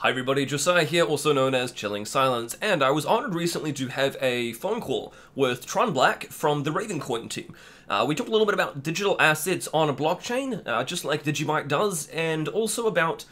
Hi everybody, Josiah here, also known as Chilling Silence, and I was honored recently to have a phone call with Tron Black from the Ravencoin team. We talked a little bit about digital assets on a blockchain, just like DigiByte does, and also about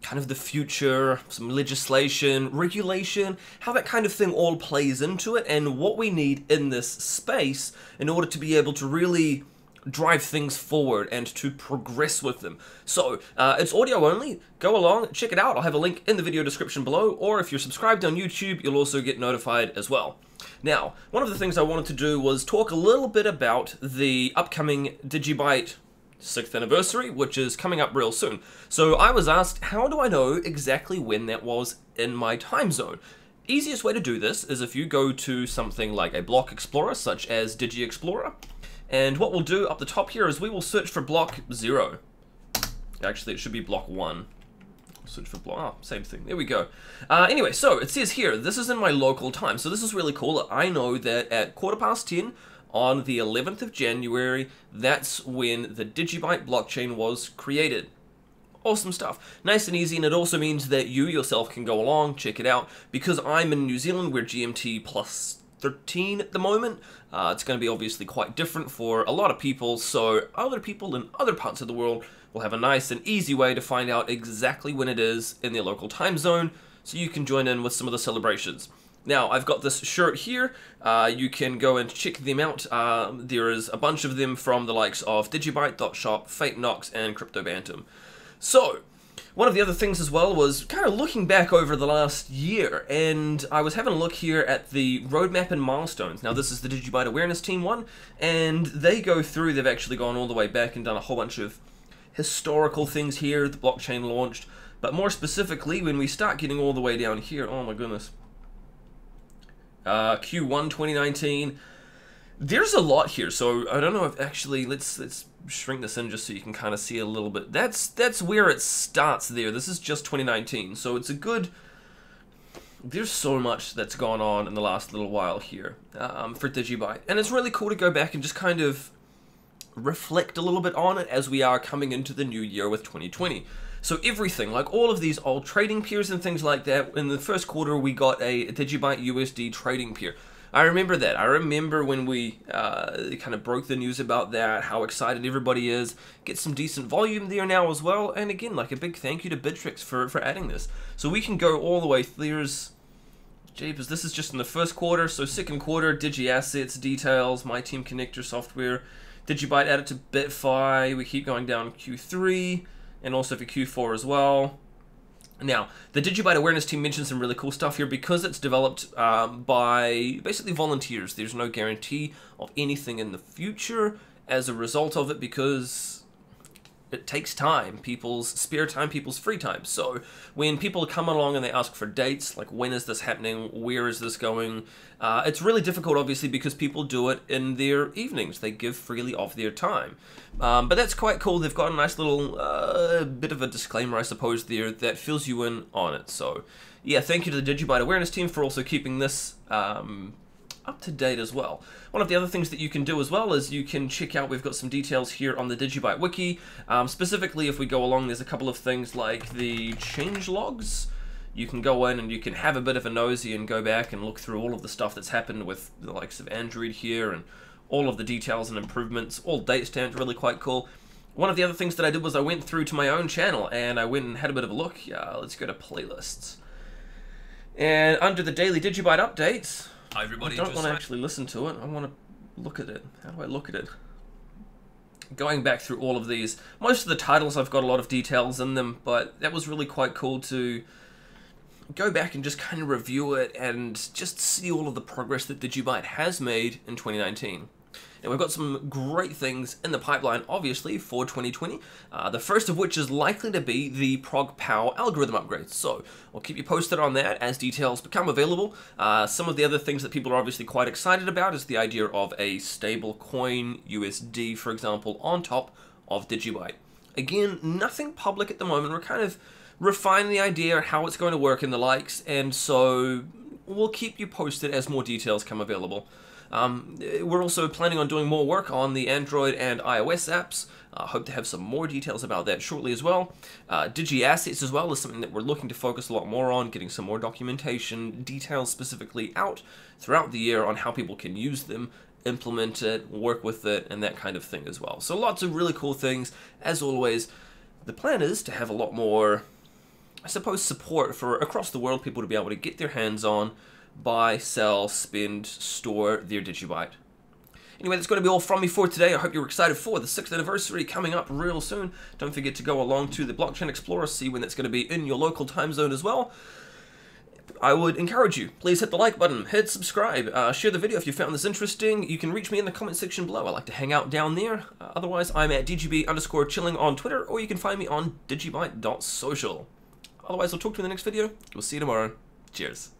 kind of the future, some legislation, regulation, how that kind of thing all plays into it, and what we need in this space in order to be able to really drive things forward and to progress with them. So, it's audio only. Go along, check it out. I'll have a link in the video description below, or if you're subscribed on YouTube, you'll also get notified as well. Now, one of the things I wanted to do was talk a little bit about the upcoming DigiByte 6th anniversary, which is coming up real soon. So I was asked, how do I know exactly when that was in my time zone? Easiest way to do this is if you go to something like a block explorer, such as DigiExplorer. And what we'll do up the top here is we will search for block 0. Actually, it should be block 1. Search for block, same thing, there we go. Anyway, so it says here, this is in my local time, so this is really cool. I know that at 10:15 on the 11th of January, that's when the DigiByte blockchain was created. Awesome stuff. Nice and easy, and it also means that you yourself can go along, check it out. Because I'm in New Zealand, we're GMT plus 13 at the moment. It's going to be obviously quite different for a lot of people, so other people in other parts of the world will have a nice and easy way to find out exactly when it is in their local time zone, so you can join in with some of the celebrations. Now, I've got this shirt here. You can go and check them out. There is a bunch of them from the likes of DigiByte.shop, Fate Nox, and Crypto Bantam. So, one of the other things as well was kind of looking back over the last year, and I was having a look here at the roadmap and milestones. Now, this is the DigiByte Awareness Team one, and they go through, they've actually gone all the way back and done a whole bunch of historical things here. The blockchain launched, but more specifically, when we start getting all the way down here, oh my goodness, Q1 2019, there's a lot here, so I don't know if actually, let's shrink this in just so you can kind of see a little bit. That's where it starts there. This is just 2019, so it's a good, there's so much that's gone on in the last little while here for DigiByte, and it's really cool to go back and just kind of reflect a little bit on it as we are coming into the new year with 2020. So everything, like all of these old trading peers and things like that, in the first quarter we got a DigiByte USD trading peer. I remember that. I remember when we kind of broke the news about that, how excited everybody is. Get some decent volume there now as well. And again, like a big thank you to Bitrix for adding this. So we can go all the way. There's, jeepers, this is just in the first quarter. So second quarter, Digi Assets, Details, My Team Connector Software, DigiByte added to BitFi. We keep going down Q3 and also for Q4 as well. Now, the DigiByte Awareness Team mentions some really cool stuff here because it's developed by basically volunteers. There's no guarantee of anything in the future as a result of it because it takes time, people's spare time, people's free time. So when people come along and they ask for dates, like when is this happening, where is this going, it's really difficult obviously because people do it in their evenings. They give freely of their time. But that's quite cool. They've got a nice little bit of a disclaimer, I suppose, there that fills you in on it. So yeah, thank you to the DigiByte Awareness Team for also keeping this up to date as well. One of the other things that you can do as well is you can check out, we've got some details here on the DigiByte wiki. Specifically, if we go along, there's a couple of things like the change logs. You can go in and you can have a bit of a nosy and go back and look through all of the stuff that's happened with the likes of Android here and all of the details and improvements, all date stamped, really quite cool. One of the other things that I did was I went through to my own channel and I went and had a bit of a look. Yeah, let's go to playlists. And under the daily DigiByte updates, I don't want to actually listen to it, I want to look at it. How do I look at it? Going back through all of these, most of the titles I've got a lot of details in them, but that was really quite cool to go back and just kind of review it and just see all of the progress that DigiByte has made in 2019. And we've got some great things in the pipeline, obviously, for 2020. The first of which is likely to be the ProgPow algorithm upgrades. So I'll keep you posted on that as details become available. Some of the other things that people are obviously quite excited about is the idea of a stable coin, USD, for example, on top of DigiByte. Again, nothing public at the moment. We're kind of refining the idea, how it's going to work and the likes, and so we'll keep you posted as more details come available. We're also planning on doing more work on the Android and iOS apps. Hope to have some more details about that shortly as well. Digi Assets as well is something that we're looking to focus a lot more on, getting some more documentation, details specifically out throughout the year on how people can use them, implement it, work with it, and that kind of thing as well. So lots of really cool things. As always, the plan is to have a lot more, I suppose, support for across the world, people to be able to get their hands on, buy, sell, spend, store their DigiByte. Anyway, that's going to be all from me for today. I hope you're excited for the 6th anniversary coming up real soon. Don't forget to go along to the Blockchain Explorer, see when that's going to be in your local time zone as well. I would encourage you, please hit the like button, hit subscribe, share the video if you found this interesting. You can reach me in the comment section below. I like to hang out down there. Otherwise, I'm at DGB_chilling on Twitter, or you can find me on digibyte.social. Otherwise, I'll talk to you in the next video. We'll see you tomorrow. Cheers.